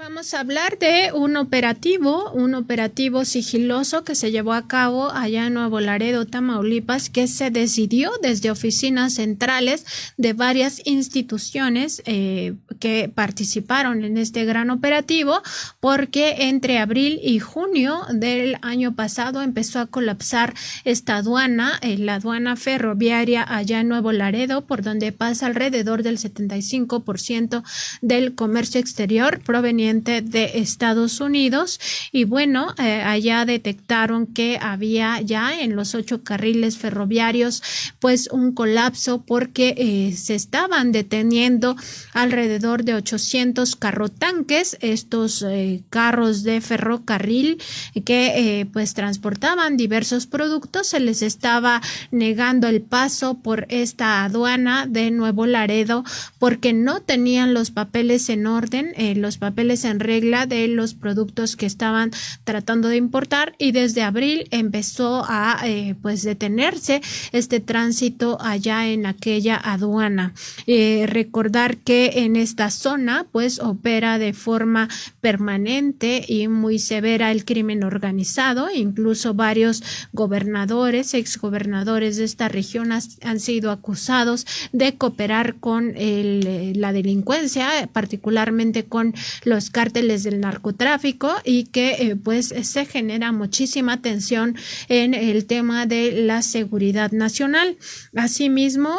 Vamos a hablar de un operativo sigiloso que se llevó a cabo allá en Nuevo Laredo, Tamaulipas, que se decidió desde oficinas centrales de varias instituciones que participaron en este gran operativo, porque entre abril y junio del año pasado empezó a colapsar esta aduana, la aduana ferroviaria allá en Nuevo Laredo, por donde pasa alrededor del 75% del comercio exterior proveniente de Estados Unidos. Y bueno, allá detectaron que había ya en los 8 carriles ferroviarios pues un colapso, porque se estaban deteniendo alrededor de 800 carrotanques, estos carros de ferrocarril que pues transportaban diversos productos. Se les estaba negando el paso por esta aduana de Nuevo Laredo porque no tenían los papeles en orden, los papeles en regla de los productos que estaban tratando de importar, y desde abril empezó a pues detenerse este tránsito allá en aquella aduana. Recordar que en esta zona pues opera de forma permanente y muy severa el crimen organizado. Incluso varios gobernadores, exgobernadores de esta región han sido acusados de cooperar con la delincuencia, particularmente con los cárteles del narcotráfico, y que pues se genera muchísima tensión en el tema de la seguridad nacional. Asimismo,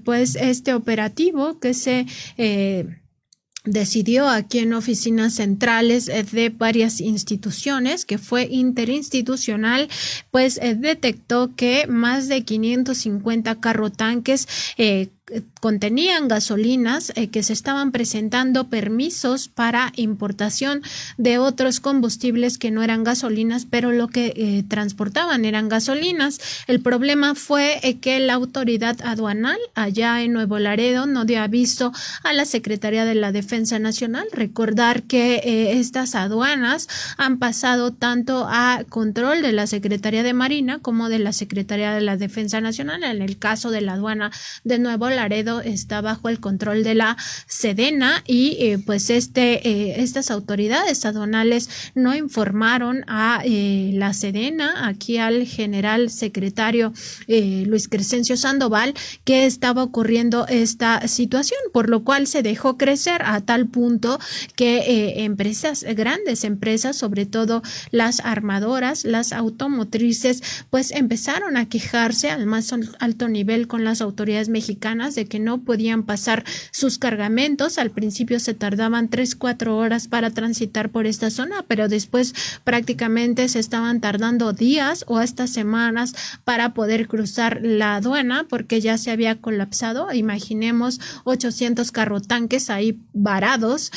pues este operativo que se decidió aquí en oficinas centrales de varias instituciones, que fue interinstitucional, pues detectó que más de 550 carrotanques contenían gasolinas, que se estaban presentando permisos para importación de otros combustibles que no eran gasolinas, pero lo que transportaban eran gasolinas. El problema fue que la autoridad aduanal allá en Nuevo Laredo no dio aviso a la Secretaría de la Defensa Nacional. Recordar que estas aduanas han pasado tanto a control de la Secretaría de Marina como de la Secretaría de la Defensa Nacional. En el caso de la aduana de Nuevo Laredo está bajo el control de la Sedena, y pues estas autoridades aduanales no informaron a la Sedena, aquí al general secretario Luis Crescencio Sandoval, que estaba ocurriendo esta situación, por lo cual se dejó crecer a tal punto que grandes empresas, sobre todo las armadoras, las automotrices, pues empezaron a quejarse al más alto nivel con las autoridades mexicanas de que no podían pasar sus cargamentos. Al principio se tardaban 3-4 horas para transitar por esta zona, pero después prácticamente se estaban tardando días o hasta semanas para poder cruzar la aduana, porque ya se había colapsado. Imaginemos 800 carrotanques ahí varados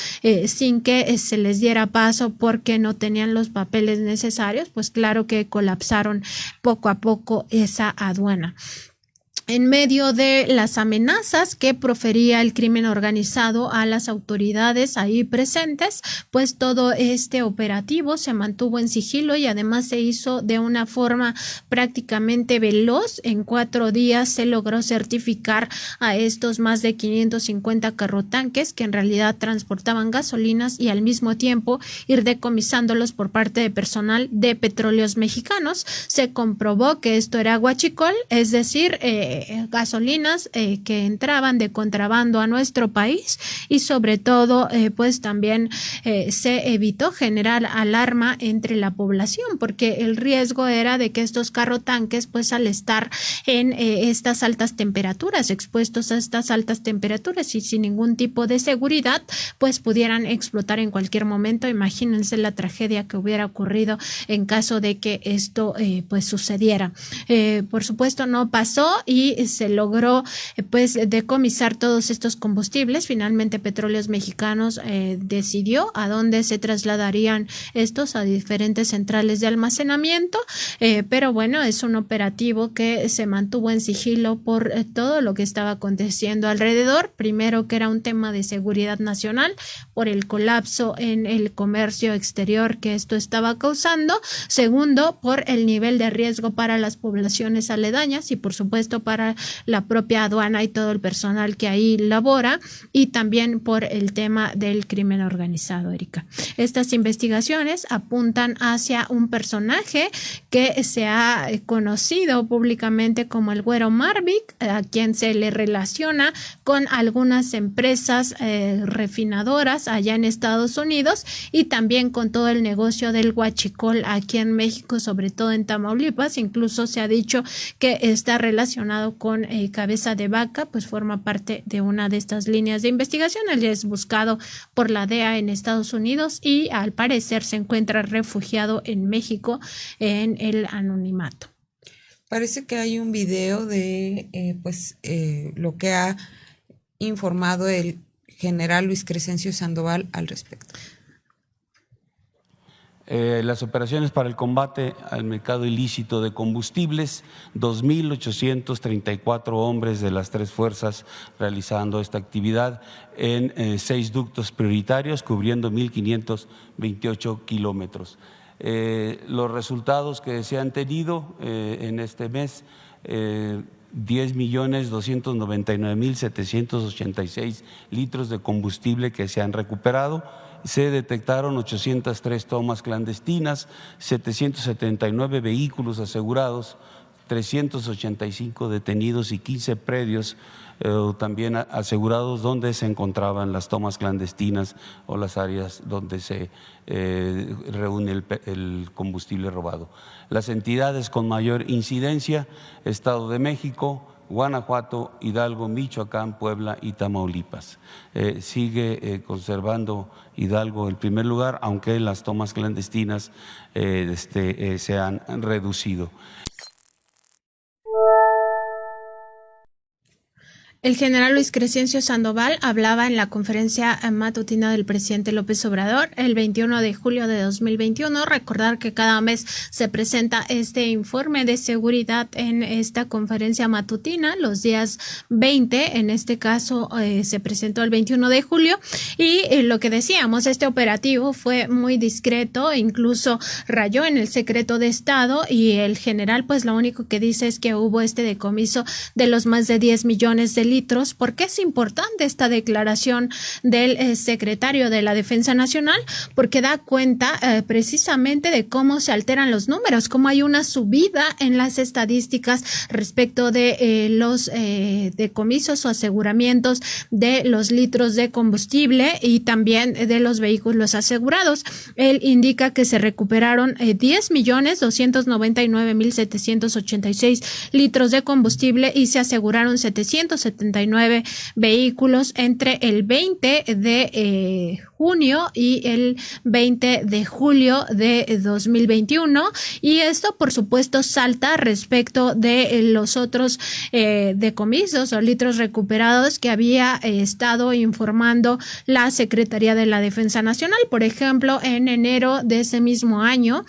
sin que se les diera paso porque no tenían los papeles necesarios. Pues claro que colapsaron poco a poco esa aduana. En medio de las amenazas que profería el crimen organizado a las autoridades ahí presentes, pues todo este operativo se mantuvo en sigilo y además se hizo de una forma prácticamente veloz. En 4 días se logró certificar a estos más de 550 carrotanques que en realidad transportaban gasolinas, y al mismo tiempo ir decomisándolos por parte de personal de Petróleos Mexicanos. Se comprobó que esto era huachicol, es decir, gasolinas que entraban de contrabando a nuestro país, y sobre todo pues también se evitó generar alarma entre la población, porque el riesgo era de que estos carrotanques pues al estar en estas altas temperaturas, expuestos a estas altas temperaturas y sin ningún tipo de seguridad, pues pudieran explotar en cualquier momento. Imagínense la tragedia que hubiera ocurrido en caso de que esto pues sucediera. Por supuesto no pasó y se logró pues decomisar todos estos combustibles. Finalmente Petróleos Mexicanos decidió a dónde se trasladarían estos, a diferentes centrales de almacenamiento, pero bueno, es un operativo que se mantuvo en sigilo por todo lo que estaba aconteciendo alrededor. Primero, que era un tema de seguridad nacional por el colapso en el comercio exterior que esto estaba causando. Segundo, por el nivel de riesgo para las poblaciones aledañas y por supuesto para para la propia aduana y todo el personal que ahí labora, y también por el tema del crimen organizado, Erika. Estas investigaciones apuntan hacia un personaje que se ha conocido públicamente como el Güero Marvick, a quien se le relaciona con algunas empresas refinadoras allá en Estados Unidos, y también con todo el negocio del huachicol aquí en México, sobre todo en Tamaulipas. Incluso se ha dicho que está relacionado con Cabeza de Vaca, pues forma parte de una de estas líneas de investigación. Él es buscado por la DEA en Estados Unidos y al parecer se encuentra refugiado en México en el anonimato. Parece que hay un video de lo que ha informado el general Luis Crescencio Sandoval al respecto. Las operaciones para el combate al mercado ilícito de combustibles, 2.834 hombres de las tres fuerzas realizando esta actividad en 6 ductos prioritarios, cubriendo 1.528 kilómetros. Los resultados que se han tenido en este mes, 10.299.786 litros de combustible que se han recuperado. Se detectaron 803 tomas clandestinas, 779 vehículos asegurados, 385 detenidos y 15 predios también asegurados donde se encontraban las tomas clandestinas o las áreas donde se reúne el combustible robado. Las entidades con mayor incidencia: Estado de México, Guanajuato, Hidalgo, Michoacán, Puebla y Tamaulipas. Sigue conservando Hidalgo el primer lugar, aunque las tomas clandestinas se han reducido. El general Luis Crescencio Sandoval hablaba en la conferencia matutina del presidente López Obrador el 21 de julio de 2021. Recordar que cada mes se presenta este informe de seguridad en esta conferencia matutina, los días 20, en este caso se presentó el 21 de julio, y lo que decíamos, este operativo fue muy discreto, incluso rayó en el secreto de Estado, y el general pues lo único que dice es que hubo este decomiso de los más de 10 millones de litros. ¿Por qué es importante esta declaración del secretario de la Defensa Nacional? Porque da cuenta precisamente de cómo se alteran los números, cómo hay una subida en las estadísticas respecto de los decomisos o aseguramientos de los litros de combustible y también de los vehículos asegurados. Él indica que se recuperaron 10.299.786 litros de combustible y se aseguraron 779 vehículos entre el 20 de junio y el 20 de julio de 2021, y esto por supuesto salta respecto de los otros decomisos o litros recuperados que había estado informando la Secretaría de la Defensa Nacional. Por ejemplo, en enero de ese mismo año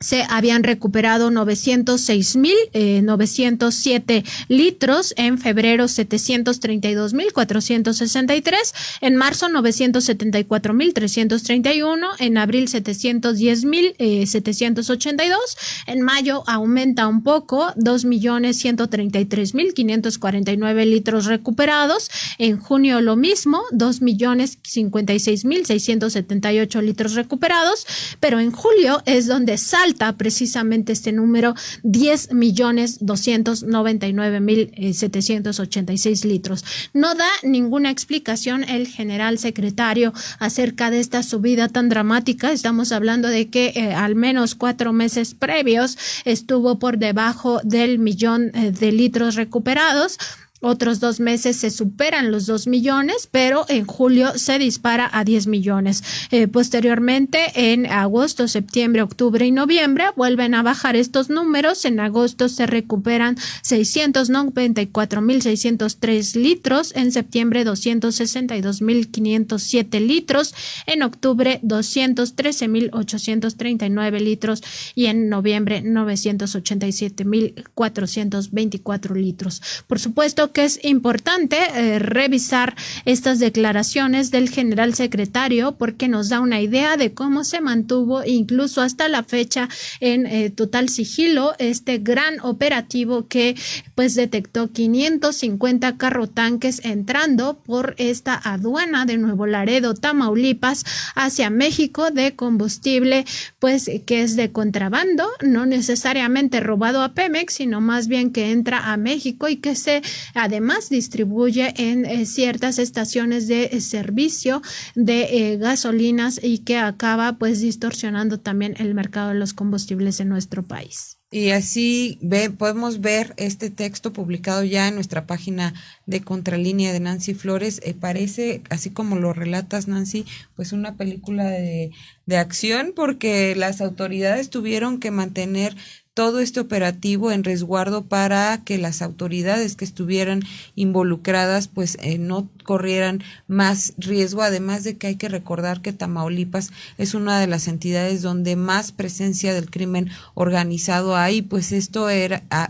se habían recuperado 906.907 litros, en febrero 732.463, en marzo 974.331, en abril 710.782, en mayo aumenta un poco, 2.133.549 litros recuperados, en junio lo mismo, 2.056.678 litros recuperados, pero en julio es donde sale precisamente este número, 10.299.786 litros. No da ninguna explicación el general secretario acerca de esta subida tan dramática. Estamos hablando de que al menos 4 meses previos estuvo por debajo del 1.000.000 de litros recuperados. Otros 2 meses se superan los 2 millones, pero en julio se dispara a 10 millones. Posteriormente, en agosto, septiembre, octubre y noviembre, vuelven a bajar estos números. En agosto se recuperan 694.603 litros, en septiembre 262.507 litros, en octubre 213.839 litros y en noviembre 987.424 litros. Por supuesto creo que es importante revisar estas declaraciones del general secretario porque nos da una idea de cómo se mantuvo incluso hasta la fecha en total sigilo este gran operativo que pues detectó 550 carrotanques entrando por esta aduana de Nuevo Laredo, Tamaulipas, hacia México de combustible pues que es de contrabando, no necesariamente robado a Pemex, sino más bien que entra a México y que se además distribuye en ciertas estaciones de servicio de gasolinas y que acaba pues distorsionando también el mercado de los combustibles en nuestro país. Y así podemos ver este texto publicado ya en nuestra página de Contralínea de Nancy Flores. Parece, así como lo relatas, Nancy, pues una película de acción, porque las autoridades tuvieron que mantener todo este operativo en resguardo para que las autoridades que estuvieran involucradas pues no corrieran más riesgo, además de que hay que recordar que Tamaulipas es una de las entidades donde más presencia del crimen organizado hay, pues esto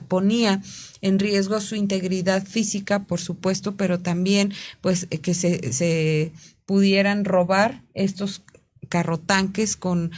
ponía en riesgo su integridad física, por supuesto, pero también pues que se pudieran robar estos carrotanques con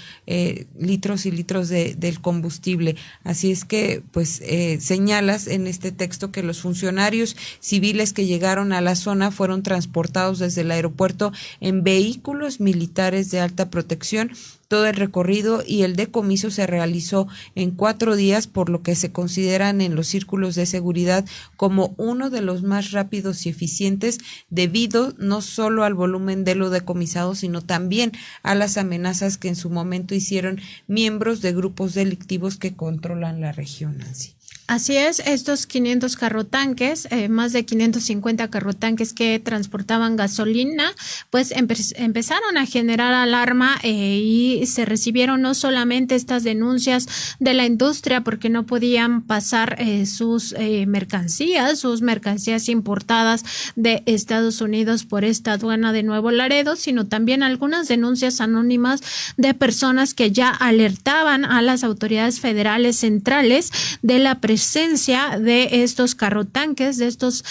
litros y litros del combustible. Así es que, pues, señalas en este texto que los funcionarios civiles que llegaron a la zona fueron transportados desde el aeropuerto en vehículos militares de alta protección. Todo el recorrido y el decomiso se realizó en 4 días, por lo que se consideran en los círculos de seguridad como uno de los más rápidos y eficientes, debido no solo al volumen de lo decomisado, sino también a las amenazas que en su momento hicieron miembros de grupos delictivos que controlan la región, Nancy. Así es, estos 500 carrotanques, más de 550 carrotanques que transportaban gasolina, pues empezaron a generar alarma y se recibieron no solamente estas denuncias de la industria porque no podían pasar sus mercancías importadas de Estados Unidos por esta aduana de Nuevo Laredo, sino también algunas denuncias anónimas de personas que ya alertaban a las autoridades federales centrales de la presencia de estos carrotanques, de estos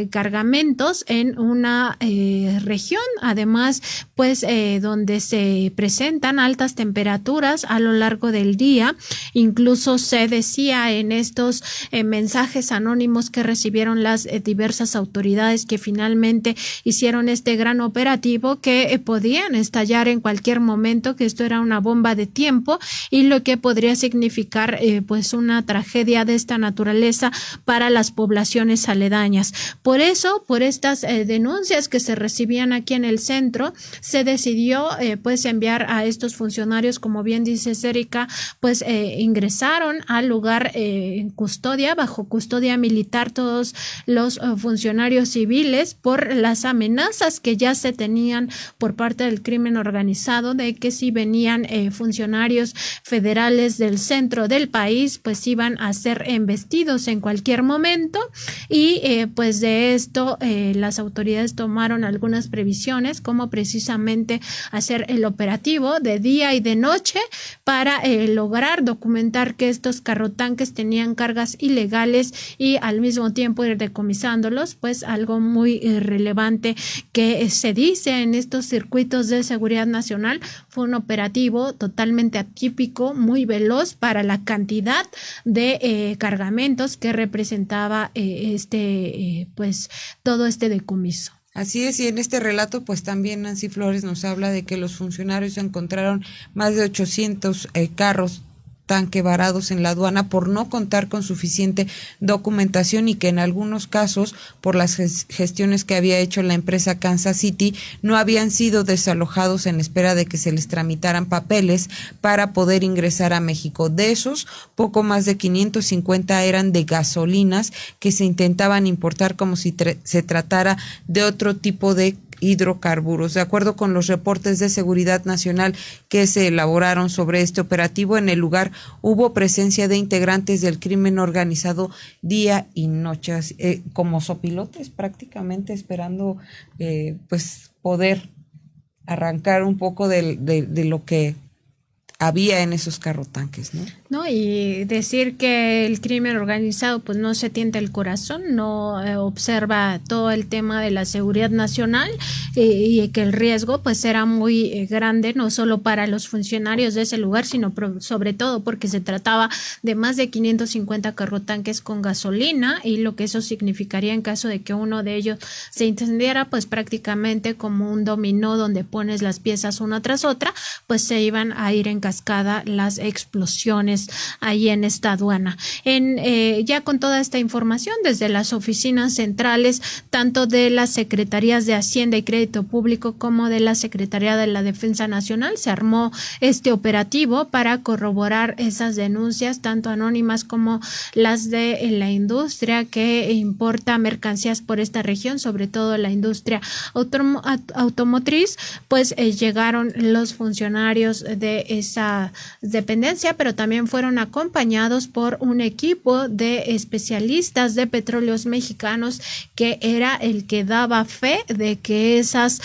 cargamentos en una región, además, pues donde se presentan altas temperaturas a lo largo del día. Incluso se decía en estos mensajes anónimos que recibieron las diversas autoridades que finalmente hicieron este gran operativo que podían estallar en cualquier momento, que esto era una bomba de tiempo y lo que podría significar pues una tragedia de esta naturaleza para las poblaciones aledañas. Por eso, por estas denuncias que se recibían aquí en el centro, se decidió pues enviar a estos funcionarios, como bien dice Erika, pues ingresaron al lugar en custodia, bajo custodia militar, todos los funcionarios civiles por las amenazas que ya se tenían por parte del crimen organizado de que si venían funcionarios federales del centro del país, pues iban a ser embestidos en cualquier momento y pues de esto las autoridades tomaron algunas previsiones, como precisamente hacer el operativo de día y de noche para lograr documentar que estos carrotanques tenían cargas ilegales y al mismo tiempo ir decomisándolos, pues algo muy relevante que se dice en estos circuitos de seguridad nacional. Fue un operativo totalmente atípico, muy veloz para la cantidad de cargamentos que representaba pues todo este decomiso. Así es, y en este relato pues también Nancy Flores nos habla de que los funcionarios encontraron más de 800 carros tanque varados en la aduana por no contar con suficiente documentación y que en algunos casos, por las gestiones que había hecho la empresa Kansas City, no habían sido desalojados en espera de que se les tramitaran papeles para poder ingresar a México. De esos, poco más de 550 eran de gasolinas que se intentaban importar como si se tratara de otro tipo de hidrocarburos. De acuerdo con los reportes de seguridad nacional que se elaboraron sobre este operativo, en el lugar hubo presencia de integrantes del crimen organizado día y noche, como sopilotes prácticamente esperando pues poder arrancar un poco de lo que había en esos carrotanques, ¿no? No, y decir que el crimen organizado pues no se tienta el corazón, no observa todo el tema de la seguridad nacional y que el riesgo pues era muy grande, no solo para los funcionarios de ese lugar, sino sobre todo porque se trataba de más de 550 carrotanques con gasolina, y lo que eso significaría en caso de que uno de ellos se incendiara, pues prácticamente como un dominó donde pones las piezas una tras otra, pues se iban a ir en cascada las explosiones ahí en esta aduana. Ya con toda esta información, desde las oficinas centrales, tanto de las Secretarías de Hacienda y Crédito Público como de la Secretaría de la Defensa Nacional, se armó este operativo para corroborar esas denuncias, tanto anónimas como las de la industria que importa mercancías por esta región, sobre todo la industria automotriz. Pues llegaron los funcionarios de esa dependencia, pero también fueron acompañados por un equipo de especialistas de Petróleos Mexicanos, que era el que daba fe de que esas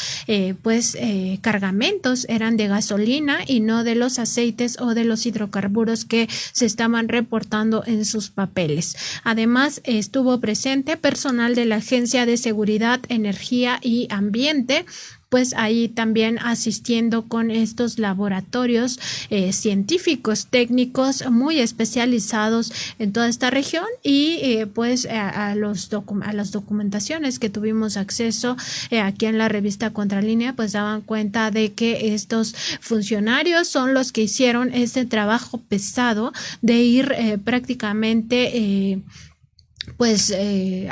cargamentos eran de gasolina y no de los aceites o de los hidrocarburos que se estaban reportando en sus papeles. Además, estuvo presente personal de la Agencia de Seguridad, Energía y Ambiente, pues ahí también asistiendo con estos laboratorios científicos, técnicos muy especializados en toda esta región, y a las documentaciones que tuvimos acceso aquí en la revista Contralínea, pues daban cuenta de que estos funcionarios son los que hicieron este trabajo pesado de ir prácticamente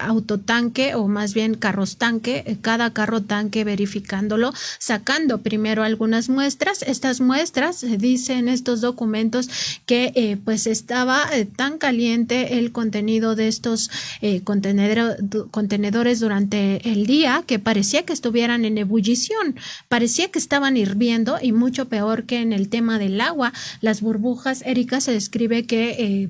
autotanque, o más bien carros tanque, cada carro tanque verificándolo, sacando primero algunas muestras. Estas muestras, se dice en estos documentos que estaba tan caliente el contenido de estos contenedores durante el día que parecía que estuvieran en ebullición, parecía que estaban hirviendo, y mucho peor que en el tema del agua. Las burbujas, Erika, se describe que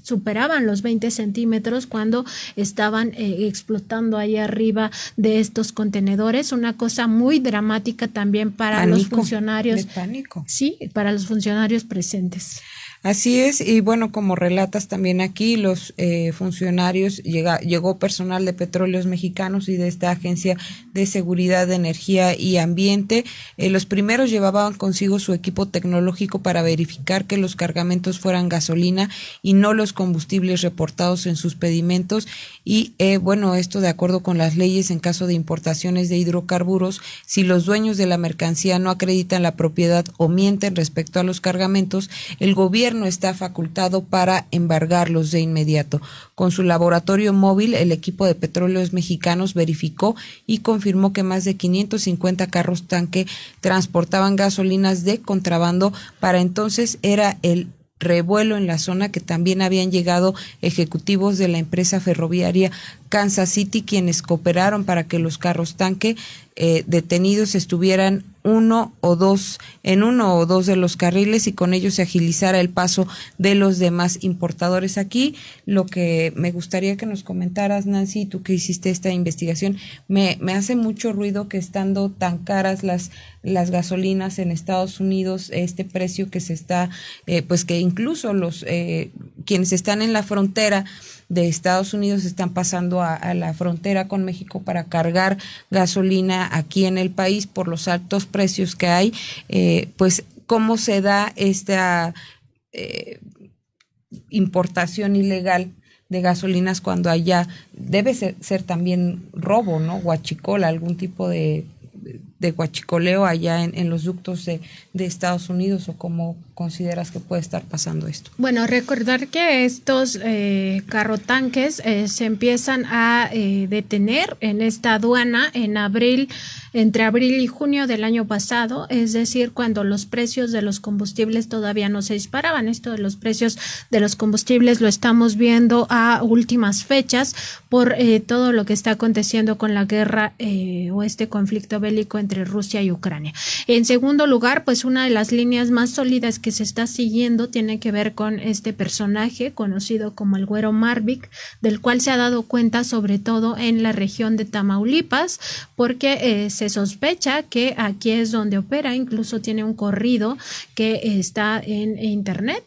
superaban los 20 centímetros cuando estaban explotando ahí arriba de estos contenedores. Una cosa muy dramática también para los funcionarios. De pánico. Sí, para los funcionarios presentes. Así es, y bueno, como relatas también aquí, los funcionarios, llegó personal de Petróleos Mexicanos y de esta Agencia de Seguridad de Energía y Ambiente. Los primeros llevaban consigo su equipo tecnológico para verificar que los cargamentos fueran gasolina y no los combustibles reportados en sus pedimentos. Y esto de acuerdo con las leyes en caso de importaciones de hidrocarburos, si los dueños de la mercancía no acreditan la propiedad o mienten respecto a los cargamentos, el gobierno está facultado para embargarlos de inmediato. Con su laboratorio móvil, el equipo de Petróleos Mexicanos verificó y confirmó que más de 550 carros tanque transportaban gasolinas de contrabando. Para entonces era el revuelo en la zona, que también habían llegado ejecutivos de la empresa ferroviaria Kansas City, quienes cooperaron para que los carros tanque detenidos estuvieran en uno o dos de los carriles, y con ello se agilizara el paso de los demás importadores. Aquí lo que me gustaría que nos comentaras, Nancy, tú que hiciste esta investigación, me hace mucho ruido que, estando tan caras las gasolinas en Estados Unidos, este precio que se está, que incluso los quienes están en la frontera de Estados Unidos están pasando a la frontera con México para cargar gasolina aquí en el país por los altos precios que hay, cómo se da esta importación ilegal de gasolinas cuando allá debe ser también robo, ¿no? Huachicola, algún tipo de huachicoleo allá en los ductos de Estados Unidos, o cómo consideras que puede estar pasando esto. Bueno, recordar que estos carrotanques se empiezan a detener en esta aduana entre abril y junio del año pasado, es decir, cuando los precios de los combustibles todavía no se disparaban. Esto de los precios de los combustibles lo estamos viendo a últimas fechas por todo lo que está aconteciendo con la guerra o este conflicto bélico entre entre Rusia y Ucrania. En segundo lugar, pues una de las líneas más sólidas que se está siguiendo tiene que ver con este personaje conocido como el Güero Marvik, del cual se ha dado cuenta sobre todo en la región de Tamaulipas, porque se sospecha que aquí es donde opera, incluso tiene un corrido que está en internet.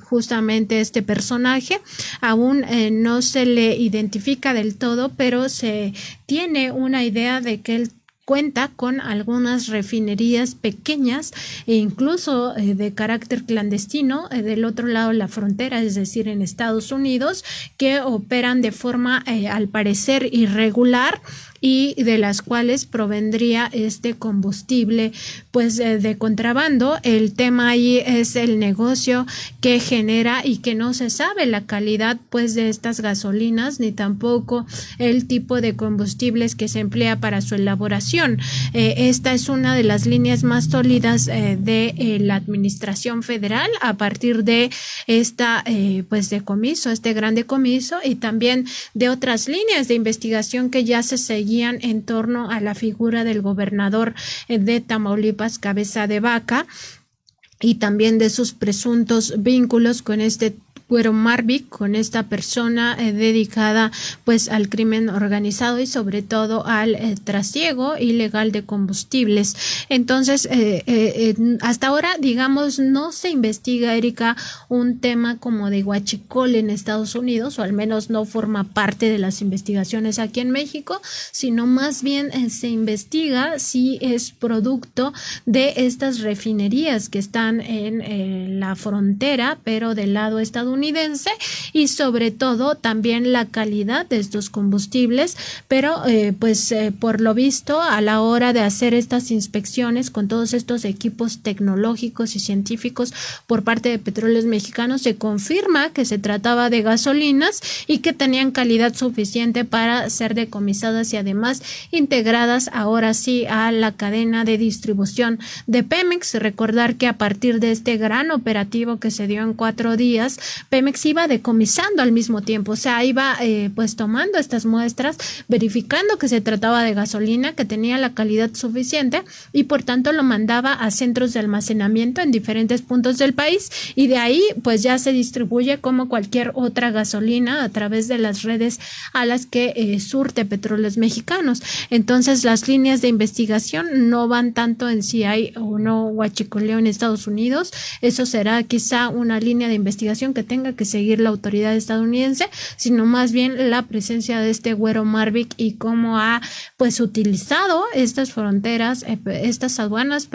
Justamente este personaje aún no se le identifica del todo, pero se tiene una idea de que él cuenta con algunas refinerías pequeñas e incluso de carácter clandestino del otro lado de la frontera, es decir, en Estados Unidos, que operan de forma al parecer irregular y de las cuales provendría este combustible pues de contrabando. El tema ahí es el negocio que genera y que no se sabe la calidad pues de estas gasolinas ni tampoco el tipo de combustibles que se emplea para su elaboración. Esta es una de las líneas más sólidas de la administración federal a partir de esta pues decomiso, este gran decomiso, y también de otras líneas de investigación que ya se seguían en torno a la figura del gobernador de Tamaulipas, Cabeza de Vaca, y también de sus presuntos vínculos con este Güero Marvik, con esta persona dedicada pues al crimen organizado y sobre todo al trasiego ilegal de combustibles. Entonces, hasta ahora, digamos, no se investiga, Erika, un tema como de huachicol en Estados Unidos, o al menos no forma parte de las investigaciones aquí en México, sino más bien se investiga si es producto de estas refinerías que están en la frontera, pero del lado estadounidense, y sobre todo también la calidad de estos combustibles, pero por lo visto a la hora de hacer estas inspecciones con todos estos equipos tecnológicos y científicos por parte de Petróleos Mexicanos se confirma que se trataba de gasolinas y que tenían calidad suficiente para ser decomisadas y además integradas ahora sí a la cadena de distribución de Pemex. Recordar que a partir de este gran operativo que se dio en 4 días, Pemex iba decomisando al mismo tiempo, o sea, iba pues tomando estas muestras, verificando que se trataba de gasolina, que tenía la calidad suficiente y por tanto lo mandaba a centros de almacenamiento en diferentes puntos del país, y de ahí pues ya se distribuye como cualquier otra gasolina a través de las redes a las que surte Petróleos Mexicanos. Entonces las líneas de investigación no van tanto en si hay o no huachicoleo en Estados Unidos, eso será quizá una línea de investigación que tenga que seguir la autoridad estadounidense, sino más bien la presencia de este Güero Marvik y cómo ha pues utilizado estas fronteras, estas aduanas,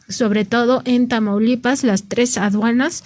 sobre todo en Tamaulipas, las 3 aduanas.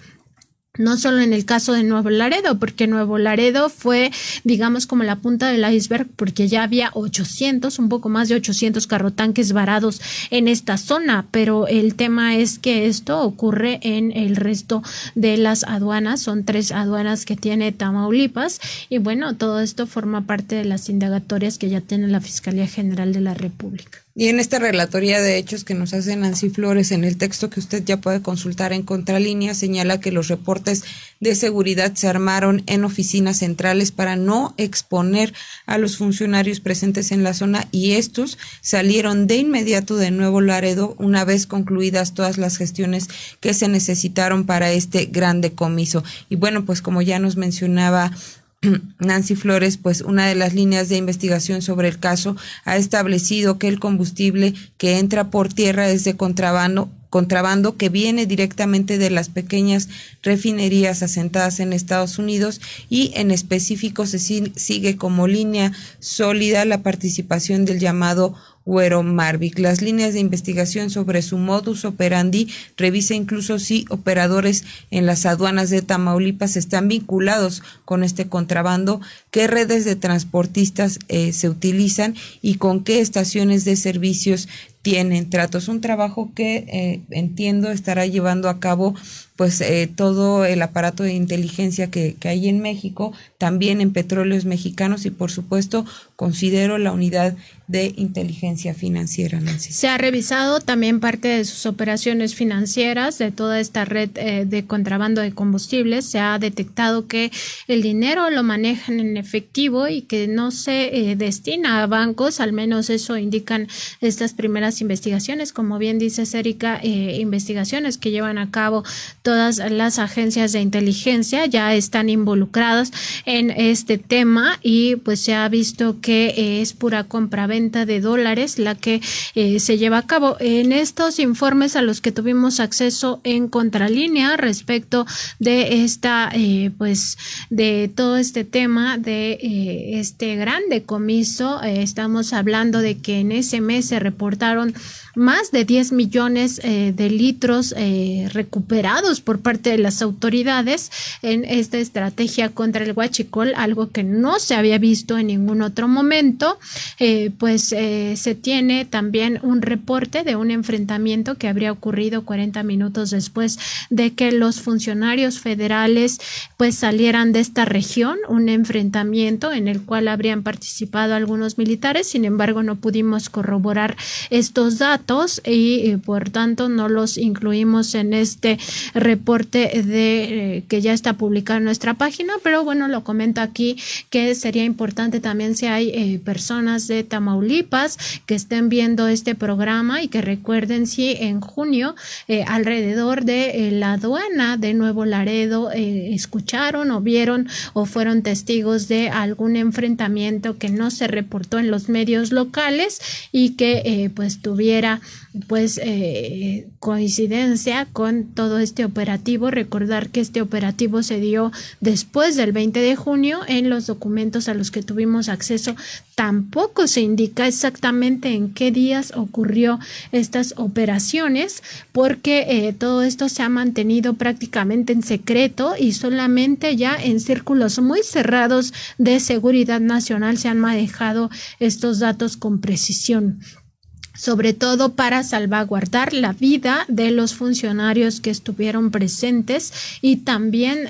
No solo en el caso de Nuevo Laredo, porque Nuevo Laredo fue, digamos, como la punta del iceberg, porque ya había 800, un poco más de 800 carrotanques varados en esta zona, pero el tema es que esto ocurre en el resto de las aduanas, son 3 aduanas que tiene Tamaulipas, y bueno, todo esto forma parte de las indagatorias que ya tiene la Fiscalía General de la República. Y en esta relatoría de hechos que nos hace Nancy Flores, en el texto que usted ya puede consultar en Contralínea, señala que los reportes de seguridad se armaron en oficinas centrales para no exponer a los funcionarios presentes en la zona, y estos salieron de inmediato de Nuevo Laredo una vez concluidas todas las gestiones que se necesitaron para este gran decomiso. Y bueno, pues como ya nos mencionaba Nancy Flores, pues una de las líneas de investigación sobre el caso ha establecido que el combustible que entra por tierra es de contrabando que viene directamente de las pequeñas refinerías asentadas en Estados Unidos, y en específico se sigue como línea sólida la participación del llamado Güero Marvik. Las líneas de investigación sobre su modus operandi revisa incluso si operadores en las aduanas de Tamaulipas están vinculados con este contrabando, qué redes de transportistas se utilizan y con qué estaciones de servicios tienen tratos. Un trabajo que entiendo estará llevando a cabo pues todo el aparato de inteligencia que hay en México, también en Petróleos Mexicanos, y por supuesto considero la unidad de inteligencia financiera, Nancy. Se ha revisado también parte de sus operaciones financieras, de toda esta red de contrabando de combustibles. Se ha detectado que el dinero lo manejan en efectivo y que no se destina a bancos, al menos eso indican estas primeras estas investigaciones, como bien dice Erika, investigaciones que llevan a cabo todas las agencias de inteligencia ya están involucradas en este tema y pues se ha visto que es pura compraventa de dólares la que se lleva a cabo. En estos informes a los que tuvimos acceso en Contralínea respecto de esta pues de todo este tema de este gran decomiso, estamos hablando de que en ese mes se reportaron más de 10 millones de litros recuperados por parte de las autoridades en esta estrategia contra el huachicol, algo que no se había visto en ningún otro momento. Se tiene también un reporte de un enfrentamiento que habría ocurrido 40 minutos después de que los funcionarios federales pues salieran de esta región, un enfrentamiento en el cual habrían participado algunos militares. Sin embargo, no pudimos corroborar estos datos y por tanto no los incluimos en este reporte que ya está publicado en nuestra página, pero bueno, lo comento aquí que sería importante también si hay personas de Tamaulipas que estén viendo este programa y que recuerden si en junio alrededor de la aduana de Nuevo Laredo escucharon o vieron o fueron testigos de algún enfrentamiento que no se reportó en los medios locales y que pues tuviera coincidencia con todo este operativo. Recordar que este operativo se dio después del 20 de junio. En los documentos a los que tuvimos acceso tampoco se indica exactamente en qué días ocurrió estas operaciones, porque todo esto se ha mantenido prácticamente en secreto y solamente ya en círculos muy cerrados de seguridad nacional se han manejado estos datos con precisión, sobre todo para salvaguardar la vida de los funcionarios que estuvieron presentes y también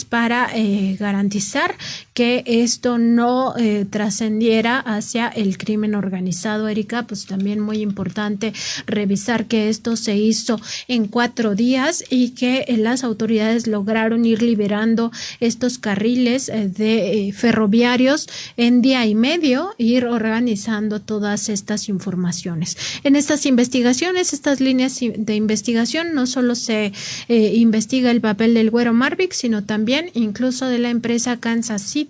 para garantizar que esto no trascendiera hacia el crimen organizado. Erika, pues también muy importante revisar que esto se hizo en 4 días y que las autoridades lograron ir liberando estos carriles de ferroviarios en día y medio, ir organizando todas estas informaciones. En estas investigaciones, estas líneas de investigación, no solo se investiga el papel del Güero Marvick, sino también incluso de la empresa Kansas City,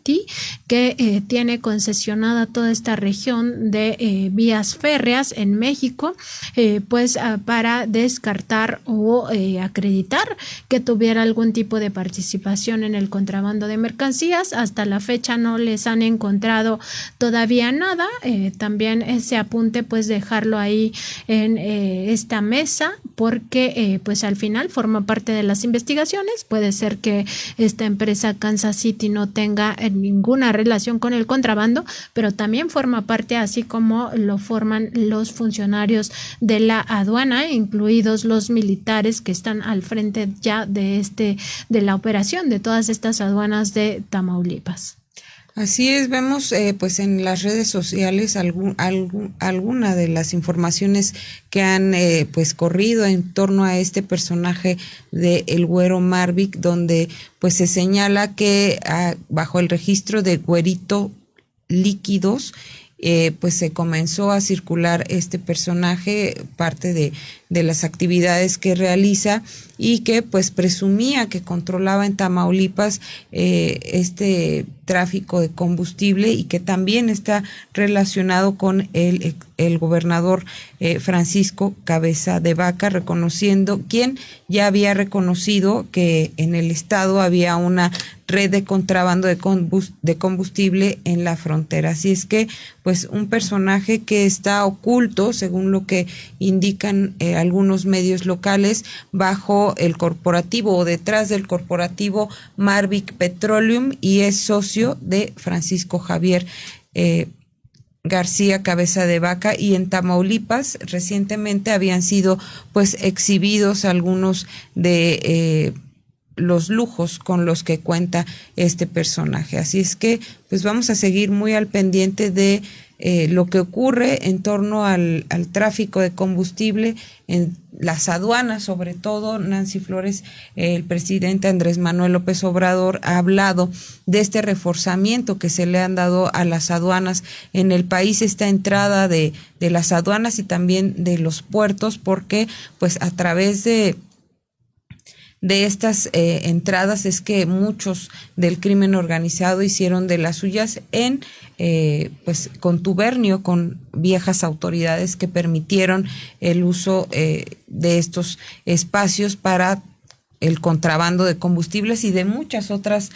que tiene concesionada toda esta región de vías férreas en México, para descartar o acreditar que tuviera algún tipo de participación en el contrabando de mercancías. Hasta la fecha no les han encontrado todavía nada. También ese apunte dejarlo ahí en esta mesa, porque al final forma parte de las investigaciones. Puede ser que esta empresa Kansas City no tenga ninguna relación con el contrabando, pero también forma parte, así como lo forman los funcionarios de la aduana, incluidos los militares que están al frente ya de la operación de todas estas aduanas de Tamaulipas. Así es, vemos en las redes sociales alguna de las informaciones que han corrido en torno a este personaje de El Güero Marvick, donde se señala que bajo el registro de Güerito Líquidos se comenzó a circular este personaje, parte de las actividades que realiza, y que presumía que controlaba en Tamaulipas este tráfico de combustible, y que también está relacionado con el gobernador Francisco Cabeza de Vaca, quien ya había reconocido que en el estado había una red de contrabando de combustible en la frontera. Así es que un personaje que está oculto, según lo que indican algunos medios locales, bajo el corporativo o detrás del corporativo Marvick Petroleum, y es socio de Francisco Javier García Cabeza de Vaca. Y en Tamaulipas recientemente habían sido exhibidos algunos de los lujos con los que cuenta este personaje. Así es que vamos a seguir muy al pendiente de lo que ocurre en torno al tráfico de combustible en las aduanas, sobre todo. Nancy Flores, el presidente Andrés Manuel López Obrador ha hablado de este reforzamiento que se le han dado a las aduanas en el país, esta entrada de las aduanas y también de los puertos, porque pues a través de estas entradas es que muchos del crimen organizado hicieron de las suyas en pues contubernio con viejas autoridades que permitieron el uso de estos espacios para el contrabando de combustibles y de muchas otras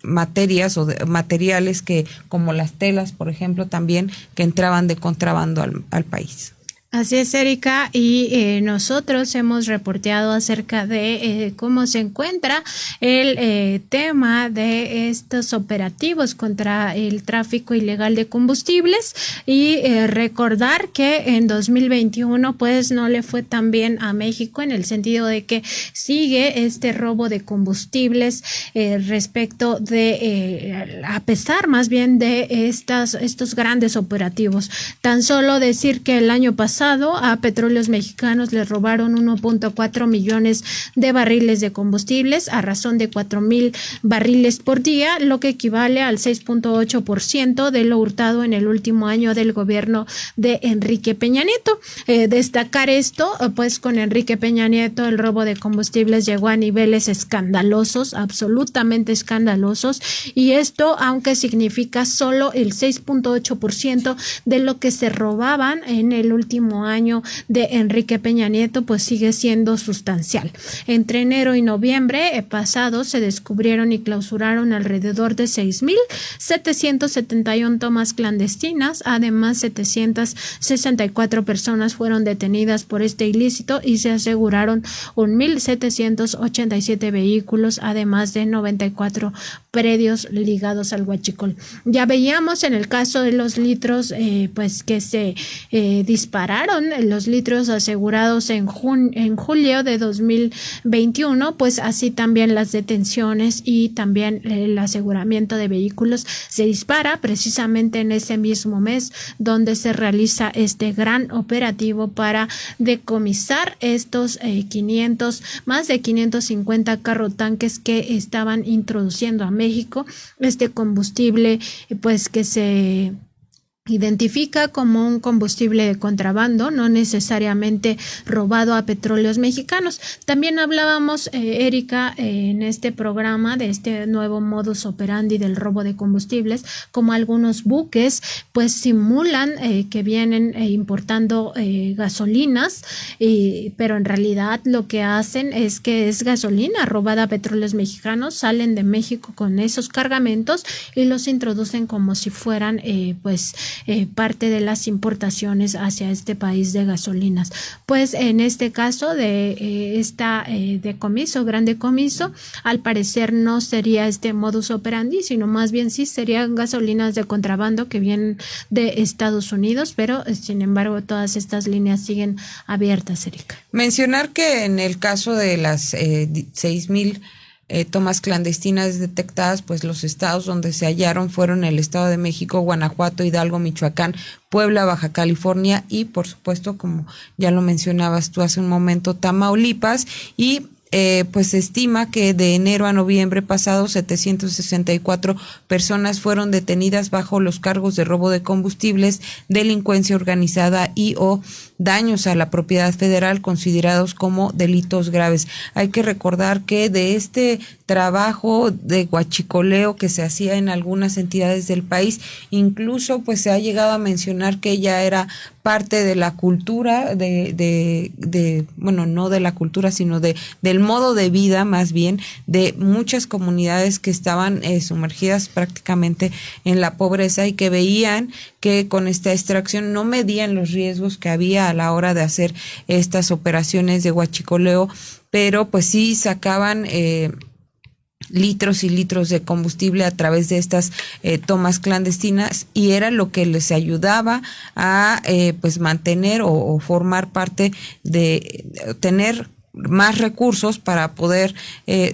materias o materiales que, como las telas, por ejemplo, también que entraban de contrabando al país. Así es, Erika, y nosotros hemos reporteado acerca de cómo se encuentra el tema de estos operativos contra el tráfico ilegal de combustibles y recordar que en 2021 pues no le fue tan bien a México en el sentido de que sigue este robo de combustibles respecto de, a pesar más bien de estos grandes operativos. Tan solo decir que el año pasado a Petróleos Mexicanos le robaron 1.4 millones de barriles de combustibles a razón de 4,000 barriles por día, lo que equivale al 6.8% de lo hurtado en el último año del gobierno de Enrique Peña Nieto. Destacar esto, pues con Enrique Peña Nieto el robo de combustibles llegó a niveles escandalosos, absolutamente escandalosos, y esto aunque significa solo el 6.8% de lo que se robaban en el último año de Enrique Peña Nieto, pues sigue siendo sustancial. Entre enero y noviembre pasado se descubrieron y clausuraron alrededor de 6,771 tomas clandestinas. Además, 764 personas fueron detenidas por este ilícito y se aseguraron 1,787 vehículos, además de 94 predios ligados al huachicol. Ya veíamos en el caso de los litros, pues que se dispararon los litros asegurados en julio de 2021, pues así también las detenciones y también el aseguramiento de vehículos se dispara precisamente en ese mismo mes donde se realiza este gran operativo para decomisar estos más de 550 carrotanques que estaban introduciendo a México este combustible, pues que se identifica como un combustible de contrabando, no necesariamente robado a Petróleos Mexicanos. También hablábamos, Erika, en este programa de este nuevo modus operandi del robo de combustibles, como algunos buques pues simulan que vienen importando gasolinas, pero en realidad lo que hacen es que es gasolina robada a Petróleos Mexicanos, salen de México con esos cargamentos y los introducen como si fueran parte de las importaciones hacia este país de gasolinas. Pues en este caso de esta decomiso, gran decomiso, al parecer no sería este modus operandi, sino más bien sí serían gasolinas de contrabando que vienen de Estados Unidos, pero sin embargo todas estas líneas siguen abiertas, Erika. Mencionar que en el caso de las 6,000 tomas clandestinas detectadas, pues los estados donde se hallaron fueron el Estado de México, Guanajuato, Hidalgo, Michoacán, Puebla, Baja California y por supuesto, como ya lo mencionabas tú hace un momento, Tamaulipas. Y pues se estima que de enero a noviembre pasado 764 personas fueron detenidas bajo los cargos de robo de combustibles, delincuencia organizada y o daños a la propiedad federal considerados como delitos graves. Hay que recordar que de este trabajo de huachicoleo que se hacía en algunas entidades del país, incluso pues se ha llegado a mencionar que ya era parte de la cultura bueno, no de la cultura, sino del modo de vida más bien de muchas comunidades que estaban sumergidas prácticamente en la pobreza y que veían que con esta extracción no medían los riesgos que había a la hora de hacer estas operaciones de huachicoleo, pero pues sí sacaban litros y litros de combustible a través de estas tomas clandestinas y era lo que les ayudaba a pues mantener o formar parte de tener más recursos para poder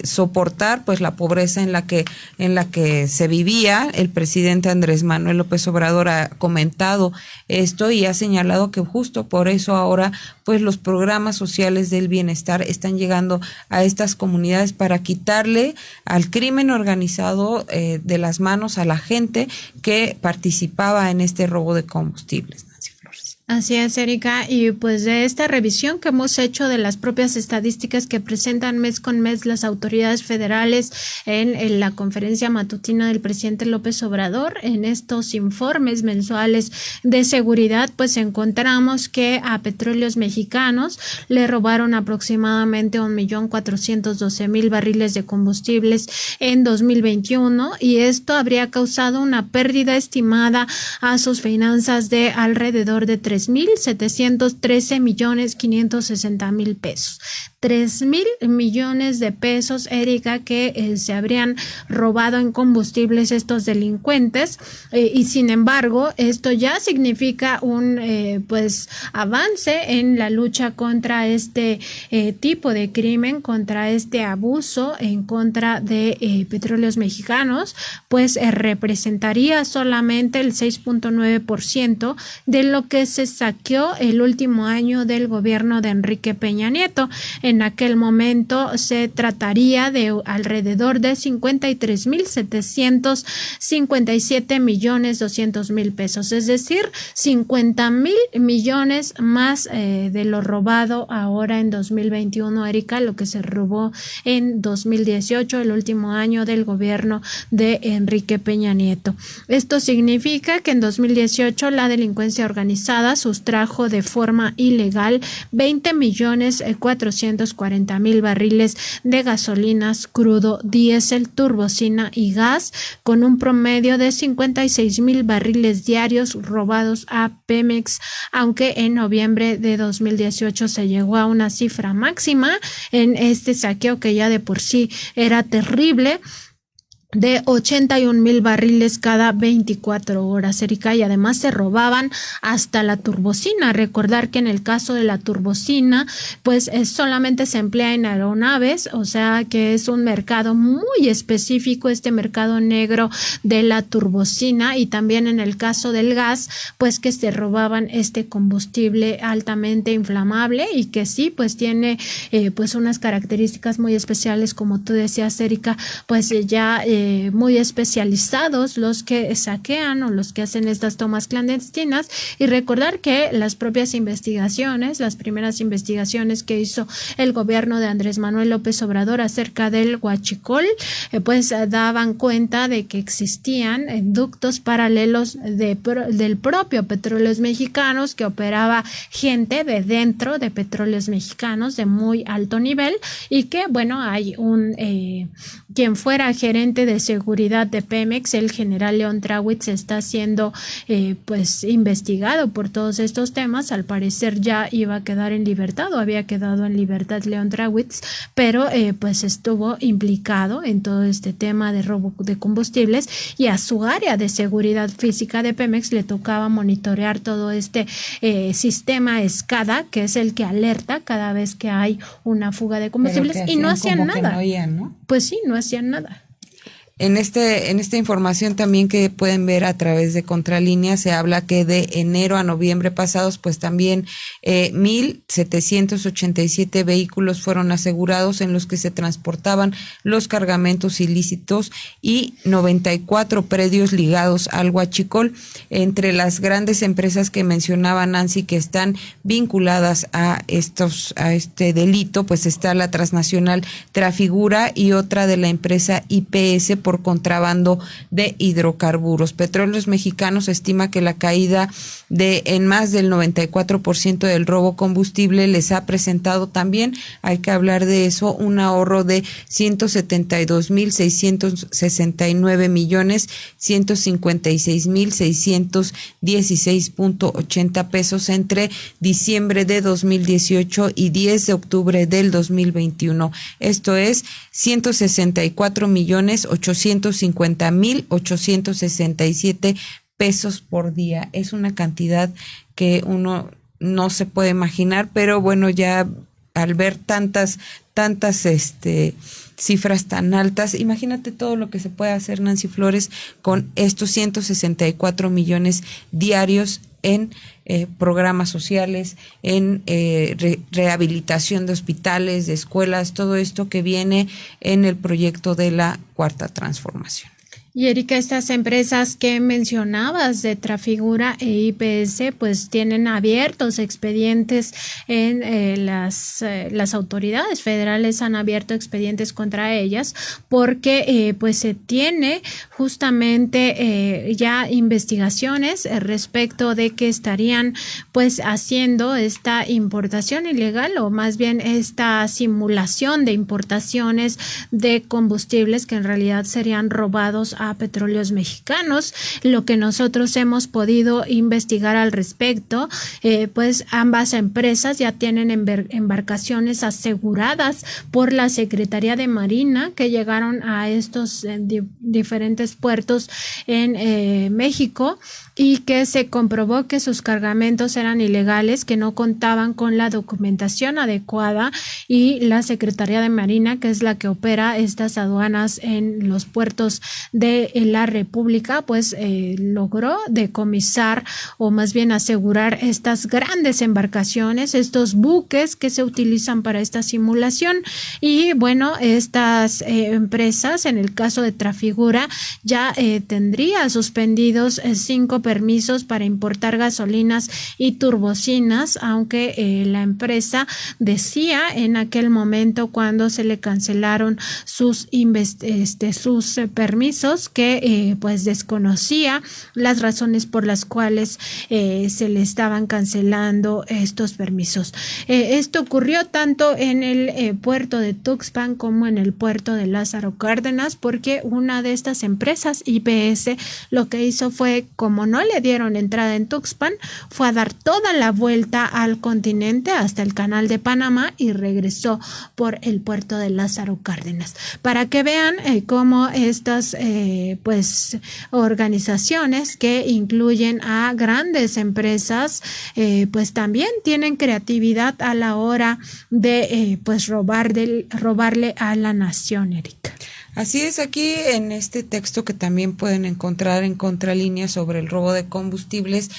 soportar pues la pobreza en la que se vivía. El presidente Andrés Manuel López Obrador ha comentado esto y ha señalado que justo por eso ahora pues los programas sociales del bienestar están llegando a estas comunidades para quitarle al crimen organizado de las manos a la gente que participaba en este robo de combustibles. Así es, Erika, y pues de esta revisión que hemos hecho de las propias estadísticas que presentan mes con mes las autoridades federales en la conferencia matutina del presidente López Obrador, en estos informes mensuales de seguridad, pues encontramos que a Petróleos Mexicanos le robaron aproximadamente 1.412.000 barriles de combustibles en 2021 y esto habría causado una pérdida estimada a sus finanzas de alrededor de 3,713,560,000 pesos. 3,000 millones de pesos, Erika, que se habrían robado en combustibles estos delincuentes, y sin embargo esto ya significa un pues avance en la lucha contra este tipo de crimen, contra este abuso en contra de Petróleos Mexicanos, pues representaría solamente el 6.9% de lo que se saqueó el último año del gobierno de Enrique Peña Nieto. En aquel momento se trataría de alrededor de 53,757,200,000 pesos, es decir, 50,000 millones más de lo robado ahora en 2021, Erika, lo que se robó en 2018, el último año del gobierno de Enrique Peña Nieto. Esto significa que en 2018 la delincuencia organizada sustrajo de forma ilegal 20,440,000 barriles de gasolinas, crudo, diésel, turbocina y gas, con un promedio de 56,000 barriles diarios robados a Pemex, aunque en noviembre de 2018 se llegó a una cifra máxima en este saqueo que ya de por sí era terrible, de 81,000 barriles cada 24 horas, Erika, y además se robaban hasta la turbocina. Recordar que en el caso de la turbocina, pues solamente se emplea en aeronaves, o sea que es un mercado muy específico, este mercado negro de la turbocina, y también en el caso del gas, pues que se robaban este combustible altamente inflamable y que sí, pues tiene pues unas características muy especiales, como tú decías, Erika, pues ya muy especializados los que saquean o los que hacen estas tomas clandestinas. Y recordar que las propias investigaciones, las primeras investigaciones que hizo el gobierno de Andrés Manuel López Obrador acerca del huachicol, pues daban cuenta de que existían ductos paralelos del propio Petróleos Mexicanos, que operaba gente de dentro de Petróleos Mexicanos de muy alto nivel, y que bueno, hay un quien fuera gerente de seguridad de Pemex, el general León Trawitz, está siendo pues investigado por todos estos temas. Al parecer ya iba a quedar en libertad, o había quedado en libertad León Trawitz, pero pues estuvo implicado en todo este tema de robo de combustibles, y a su área de seguridad física de Pemex le tocaba monitorear todo este sistema SCADA, que es el que alerta cada vez que hay una fuga de combustibles, y no hacían nada. No oían, ¿no? Pues sí, no hacían nada. En esta información también que pueden ver a través de Contralínea, se habla que de enero a noviembre pasados, pues también 1,787 vehículos fueron asegurados en los que se transportaban los cargamentos ilícitos, y 94 predios ligados al huachicol. Entre las grandes empresas que mencionaba Nancy que están vinculadas a este delito, pues está la transnacional Trafigura y otra de la empresa IPS por contrabando de hidrocarburos. Petróleos Mexicanos estima que la caída en más del 94% del robo combustible les ha presentado también, hay que hablar de eso, un ahorro de 172,669,156,616.80 pesos entre diciembre de 2018 y 10 de octubre del 2021. Esto es 164,850,867 pesos por día. Es una cantidad que uno no se puede imaginar, pero bueno, ya al ver tantas cifras tan altas, imagínate todo lo que se puede hacer, Nancy Flores, con estos 164 millones diarios en programas sociales, en rehabilitación de hospitales, de escuelas, todo esto que viene en el proyecto de la Cuarta Transformación. Y Erika, estas empresas que mencionabas de Trafigura e IPS, pues tienen abiertos expedientes en las autoridades federales han abierto expedientes contra ellas porque pues se tiene justamente ya investigaciones respecto de que estarían pues haciendo esta importación ilegal o más bien esta simulación de importaciones de combustibles que en realidad serían robados a petróleos mexicanos. Lo que nosotros hemos podido investigar al respecto, pues ambas empresas ya tienen embarcaciones aseguradas por la Secretaría de Marina que llegaron a estos diferentes puertos en México y que se comprobó que sus cargamentos eran ilegales, que no contaban con la documentación adecuada y la Secretaría de Marina, que es la que opera estas aduanas en los puertos de la República, pues logró decomisar o más bien asegurar estas grandes embarcaciones, estos buques que se utilizan para esta simulación. Y bueno, estas empresas, en el caso de Trafigura, ya tendría suspendidos 5 permisos para importar gasolinas y turbocinas, aunque la empresa decía en aquel momento cuando se le cancelaron sus permisos que pues desconocía las razones por las cuales se le estaban cancelando estos permisos. Esto ocurrió tanto en el puerto de Tuxpan como en el puerto de Lázaro Cárdenas, porque una de estas empresas, IPS, lo que hizo fue, como no le dieron entrada en Tuxpan, fue a dar toda la vuelta al continente hasta el Canal de Panamá y regresó por el puerto de Lázaro Cárdenas. Para que vean cómo estas pues organizaciones que incluyen a grandes empresas pues también tienen creatividad a la hora de pues robarle a la nación, Erika. Así es, aquí en este texto que también pueden encontrar en Contralínea sobre el robo de combustibles,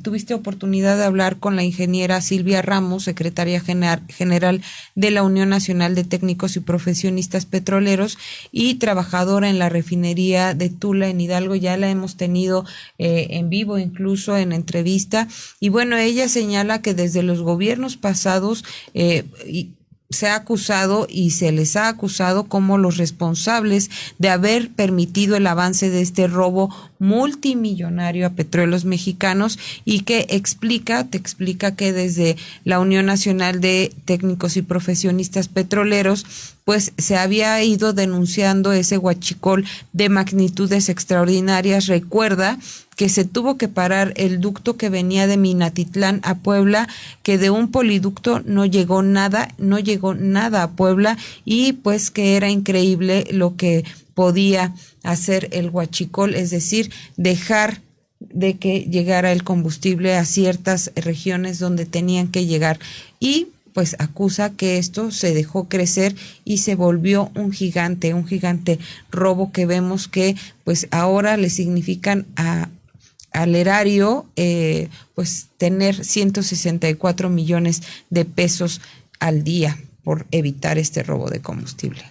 tuviste oportunidad de hablar con la ingeniera Silvia Ramos, secretaria general de la Unión Nacional de Técnicos y Profesionistas Petroleros y trabajadora en la refinería de Tula en Hidalgo. Ya la hemos tenido en vivo, incluso en entrevista, y bueno, ella señala que desde los gobiernos pasados se ha acusado y se les ha acusado como los responsables de haber permitido el avance de este robo multimillonario a petróleos mexicanos, y que te explica que desde la Unión Nacional de Técnicos y Profesionistas Petroleros pues se había ido denunciando ese huachicol de magnitudes extraordinarias. Recuerda que se tuvo que parar el ducto que venía de Minatitlán a Puebla, que de un poliducto no llegó nada a Puebla, y pues que era increíble lo que podía hacer el huachicol, es decir, dejar de que llegara el combustible a ciertas regiones donde tenían que llegar, y pues acusa que esto se dejó crecer y se volvió un gigante robo que vemos que pues ahora le significan al erario pues tener 164 millones de pesos al día por evitar este robo de combustible.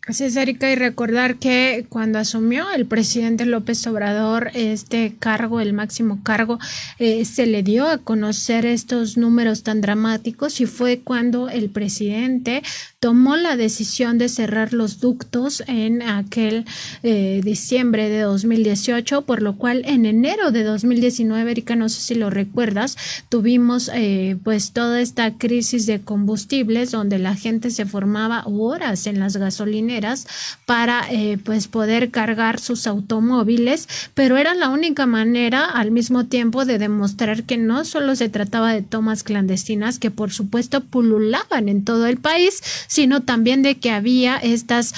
Así es, Erika, y recordar que cuando asumió el presidente López Obrador este cargo, el máximo cargo, se le dio a conocer estos números tan dramáticos, y fue cuando el presidente tomó la decisión de cerrar los ductos en aquel diciembre de 2018, por lo cual en enero de 2019, Erika, no sé si lo recuerdas, tuvimos pues toda esta crisis de combustibles donde la gente se formaba horas en las gasolineras gasolineras para pues poder cargar sus automóviles, pero era la única manera al mismo tiempo de demostrar que no solo se trataba de tomas clandestinas, que por supuesto pululaban en todo el país, sino también de que había estas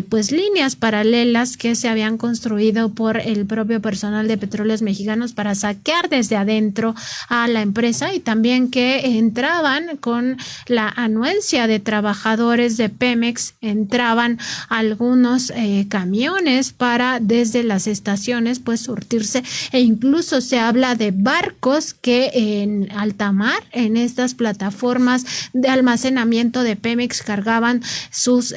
pues líneas paralelas que se habían construido por el propio personal de Petróleos Mexicanos para saquear desde adentro a la empresa, y también que entraban con la anuencia de trabajadores de Pemex, entraban algunos camiones para desde las estaciones pues surtirse, e incluso se habla de barcos que en alta mar, en estas plataformas de almacenamiento de Pemex, cargaban sus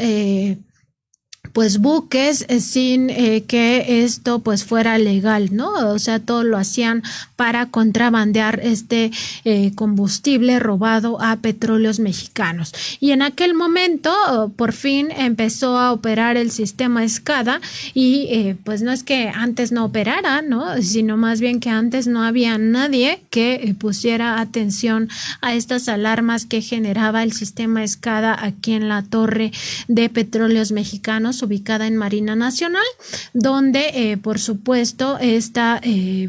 pues buques sin que esto pues fuera legal, ¿no? O sea, todo lo hacían para contrabandear este combustible robado a Petróleos Mexicanos. Y en aquel momento por fin empezó a operar el sistema SCADA, y pues no es que antes no operara, ¿no? Sino más bien que antes no había nadie que pusiera atención a estas alarmas que generaba el sistema SCADA aquí en la torre de Petróleos Mexicanos, ubicada en Marina Nacional, donde por supuesto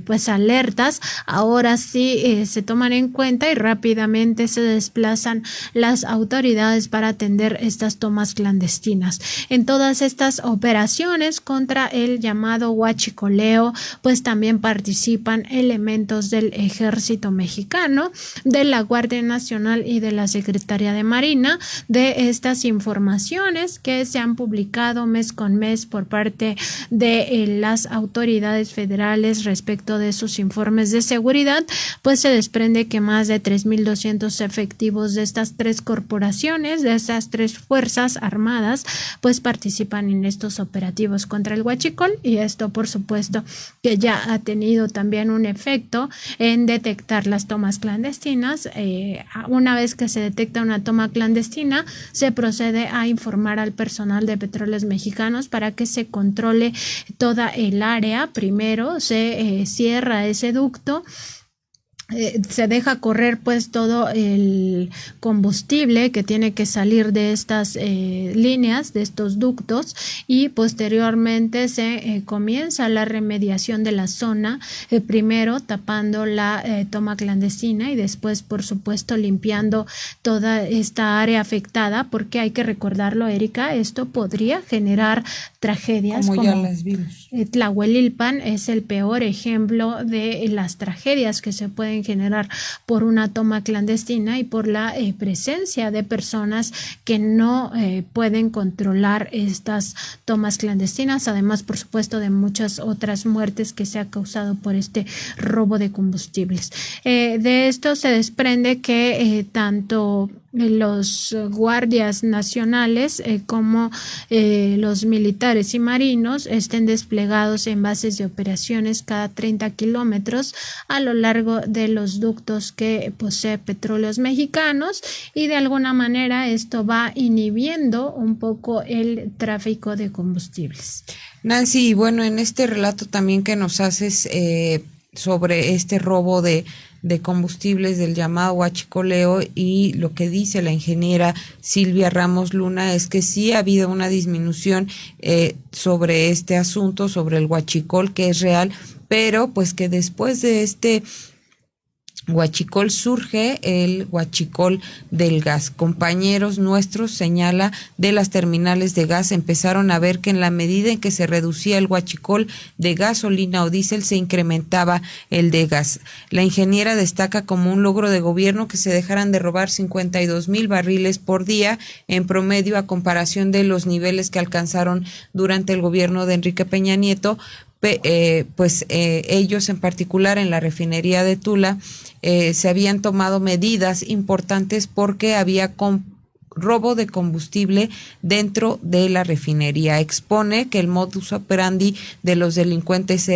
pues alertas ahora sí se toman en cuenta y rápidamente se desplazan las autoridades para atender estas tomas clandestinas. En todas estas operaciones contra el llamado huachicoleo pues también participan elementos del Ejército Mexicano, de la Guardia Nacional y de la Secretaría de Marina. De estas informaciones que se han publicado mes con mes por parte de las autoridades federales respecto de sus informes de seguridad, pues se desprende que más de 3,200 efectivos de estas tres corporaciones, de estas tres fuerzas armadas, pues participan en estos operativos contra el huachicol, y esto por supuesto que ya ha tenido también un efecto en detectar las tomas clandestinas. Una vez que se detecta una toma clandestina, se procede a informar al personal de Petróleos Mexicanos para que se controle toda el área. Primero se cierra ese ducto, se deja correr pues todo el combustible que tiene que salir de estas líneas, de estos ductos, y posteriormente se comienza la remediación de la zona, primero tapando la toma clandestina y después por supuesto limpiando toda esta área afectada, porque hay que recordarlo, Erika, esto podría generar tragedias como ya las vimos. Tlahuelilpan es el peor ejemplo de las tragedias que se pueden generar por una toma clandestina y por la presencia de personas que no pueden controlar estas tomas clandestinas, además por supuesto de muchas otras muertes que se ha causado por este robo de combustibles. De esto se desprende que tanto los guardias nacionales como los militares y marinos estén desplegados en bases de operaciones cada 30 kilómetros a lo largo de los ductos que posee Petróleos Mexicanos, y de alguna manera esto va inhibiendo un poco el tráfico de combustibles. Nancy, bueno, en este relato también que nos haces sobre este robo de combustibles del llamado huachicoleo, y lo que dice la ingeniera Silvia Ramos Luna es que sí ha habido una disminución sobre este asunto, sobre el huachicol, que es real, pero pues que después de este huachicol surge el huachicol del gas. Compañeros nuestros, señala, de las terminales de gas empezaron a ver que en la medida en que se reducía el huachicol de gasolina o diésel, se incrementaba el de gas. La ingeniera destaca como un logro de gobierno que se dejaran de robar 52,000 barriles por día en promedio, a comparación de los niveles que alcanzaron durante el gobierno de Enrique Peña Nieto. Ellos en particular en la refinería de Tula se habían tomado medidas importantes porque había robo de combustible dentro de la refinería. Expone que el modus operandi de los delincuentes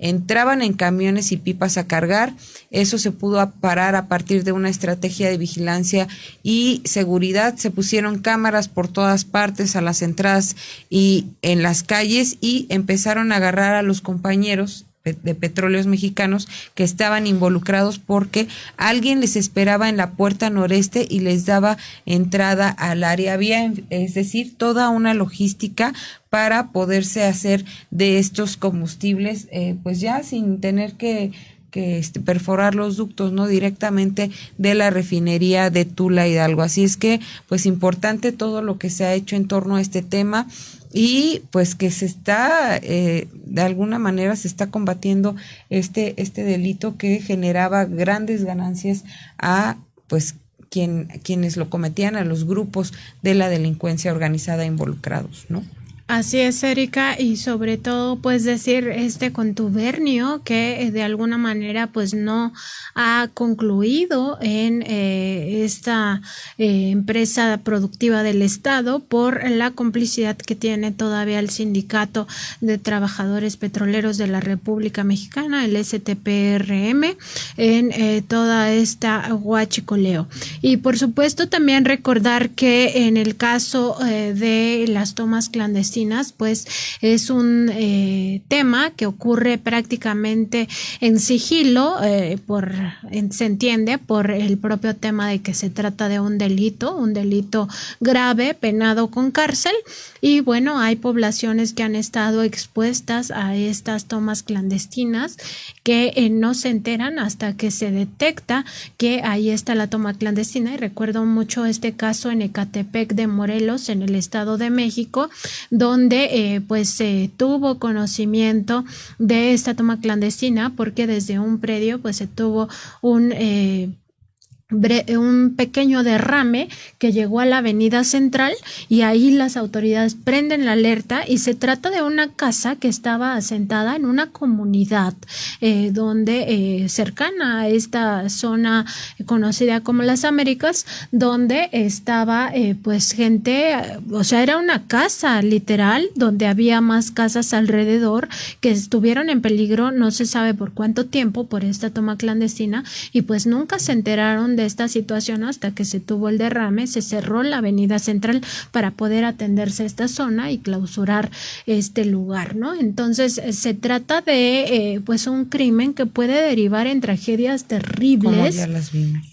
entraban en camiones y pipas a cargar. Eso se pudo parar a partir de una estrategia de vigilancia y seguridad. Se pusieron cámaras por todas partes, a las entradas y en las calles, y empezaron a agarrar a los compañeros de Petróleos Mexicanos que estaban involucrados porque alguien les esperaba en la puerta noreste y les daba entrada al área vía, es decir, toda una logística para poderse hacer de estos combustibles, pues ya sin tener que perforar los ductos, ¿no? Directamente de la refinería de Tula Hidalgo. Así es que, pues importante todo lo que se ha hecho en torno a este tema y pues que se está, de alguna manera se está combatiendo este delito que generaba grandes ganancias a, pues, quienes lo cometían, a los grupos de la delincuencia organizada involucrados, ¿no? Así es, Erika, y sobre todo, pues decir este contubernio que de alguna manera pues no ha concluido en esta empresa productiva del Estado por la complicidad que tiene todavía el Sindicato de Trabajadores Petroleros de la República Mexicana, el STPRM, en toda esta huachicoleo. Y por supuesto también recordar que en el caso de las tomas clandestinas, pues es un tema que ocurre prácticamente en sigilo, se entiende por el propio tema de que se trata de un delito grave, penado con cárcel, y bueno, hay poblaciones que han estado expuestas a estas tomas clandestinas que no se enteran hasta que se detecta que ahí está la toma clandestina. Y recuerdo mucho este caso en Ecatepec de Morelos, en el Estado de México, donde pues se tuvo conocimiento de esta toma clandestina porque desde un predio pues se tuvo un pequeño derrame que llegó a la avenida central y ahí las autoridades prenden la alerta y se trata de una casa que estaba asentada en una comunidad donde cercana a esta zona conocida como Las Américas, donde estaba pues gente, o sea, era una casa literal donde había más casas alrededor que estuvieron en peligro, no se sabe por cuánto tiempo, por esta toma clandestina, y pues nunca se enteraron de esta situación hasta que se tuvo el derrame. Se cerró la avenida central para poder atenderse a esta zona y clausurar este lugar, ¿no? Entonces se trata de pues un crimen que puede derivar en tragedias terribles,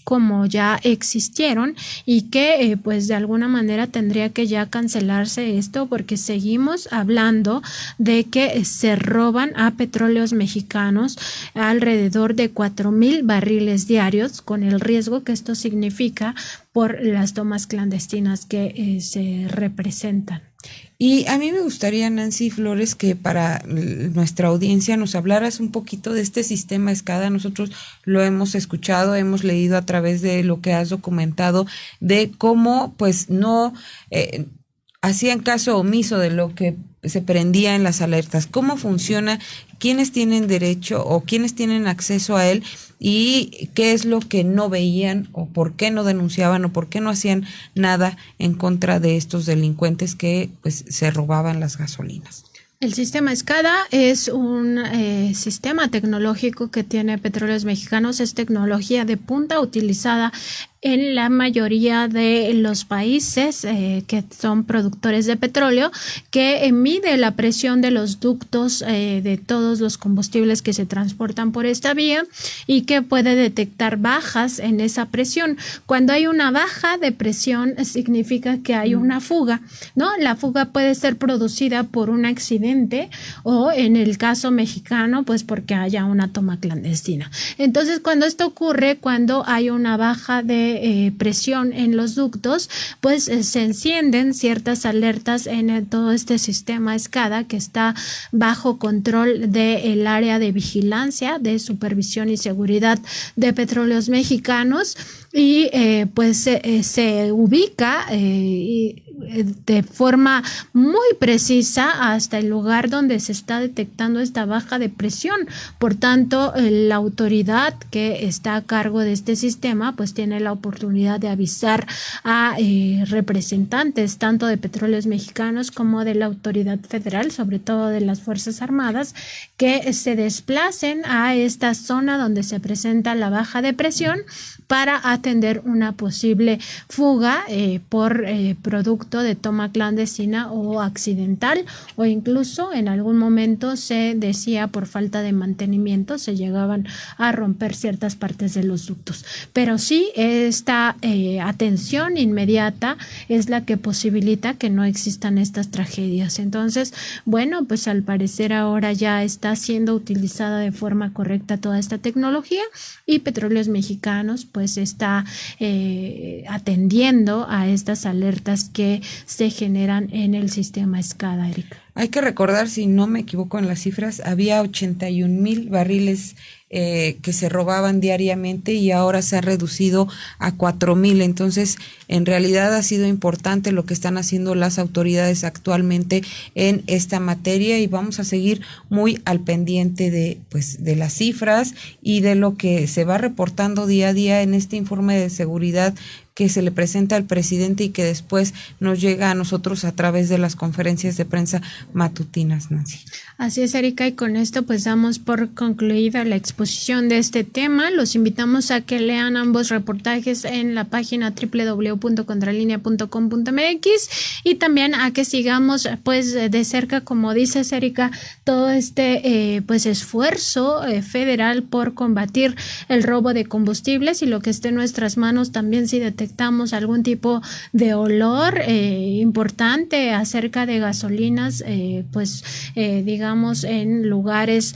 como ya existieron, y que pues de alguna manera tendría que ya cancelarse esto, porque seguimos hablando de que se roban a Petróleos Mexicanos alrededor de 4,000 barriles diarios, con el riesgo que esto significa por las tomas clandestinas que se representan. Y a mí me gustaría, Nancy Flores, que para nuestra audiencia nos hablaras un poquito de este sistema SCADA. Nosotros lo hemos escuchado, hemos leído a través de lo que has documentado, de cómo pues no hacían caso omiso de lo que se prendía en las alertas. ¿Cómo funciona? ¿Quiénes tienen derecho o quiénes tienen acceso a él? ¿Y qué es lo que no veían o por qué no denunciaban o por qué no hacían nada en contra de estos delincuentes que pues se robaban las gasolinas? El sistema SCADA es un sistema tecnológico que tiene Petróleos Mexicanos. Es tecnología de punta utilizada en la mayoría de los países que son productores de petróleo, que mide la presión de los ductos de todos los combustibles que se transportan por esta vía y que puede detectar bajas en esa presión. Cuando hay una baja de presión significa que hay una fuga, ¿no? La fuga puede ser producida por un accidente o, en el caso mexicano, pues porque haya una toma clandestina. Entonces, cuando esto ocurre, cuando hay una baja de presión en los ductos, pues se encienden ciertas alertas en todo este sistema SCADA, que está bajo control del área de vigilancia, de supervisión y seguridad de Petróleos Mexicanos, y pues se ubica de forma muy precisa hasta el lugar donde se está detectando esta baja de presión. Por tanto, la autoridad que está a cargo de este sistema pues tiene la oportunidad de avisar a representantes tanto de Petróleos Mexicanos como de la autoridad federal, sobre todo de las Fuerzas Armadas, que se desplacen a esta zona donde se presenta la baja de presión para atender una posible fuga por producto de toma clandestina o accidental, o incluso en algún momento se decía por falta de mantenimiento se llegaban a romper ciertas partes de los ductos. Pero sí, esta atención inmediata es la que posibilita que no existan estas tragedias. Entonces, bueno, pues al parecer ahora ya está siendo utilizada de forma correcta toda esta tecnología y Petróleos Mexicanos pues está atendiendo a estas alertas que se generan en el sistema SCADA, Erika. Hay que recordar, si no me equivoco en las cifras, había 81,000 barriles que se robaban diariamente y ahora se ha reducido a 4,000. Entonces, en realidad ha sido importante lo que están haciendo las autoridades actualmente en esta materia y vamos a seguir muy al pendiente de las cifras y de lo que se va reportando día a día en este informe de seguridad que se le presenta al presidente y que después nos llega a nosotros a través de las conferencias de prensa matutinas, Nancy. Así es, Erika, y con esto pues damos por concluida la exposición de este tema. Los invitamos a que lean ambos reportajes en la página www.contralinea.com.mx y también a que sigamos pues de cerca, como dices, Erika, todo este pues esfuerzo federal por combatir el robo de combustibles y lo que esté en nuestras manos también si detectamos algún tipo de olor importante acerca de gasolinas, digamos en lugares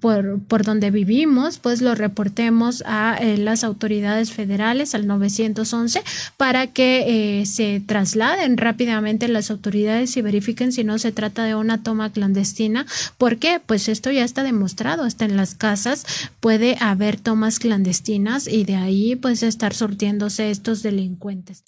por donde vivimos, pues lo reportemos a las autoridades federales, al 911, para que se trasladen rápidamente las autoridades y verifiquen si no se trata de una toma clandestina, porque pues esto ya está demostrado, hasta en las casas puede haber tomas clandestinas y de ahí pues estar sortiéndose estos delincuentes.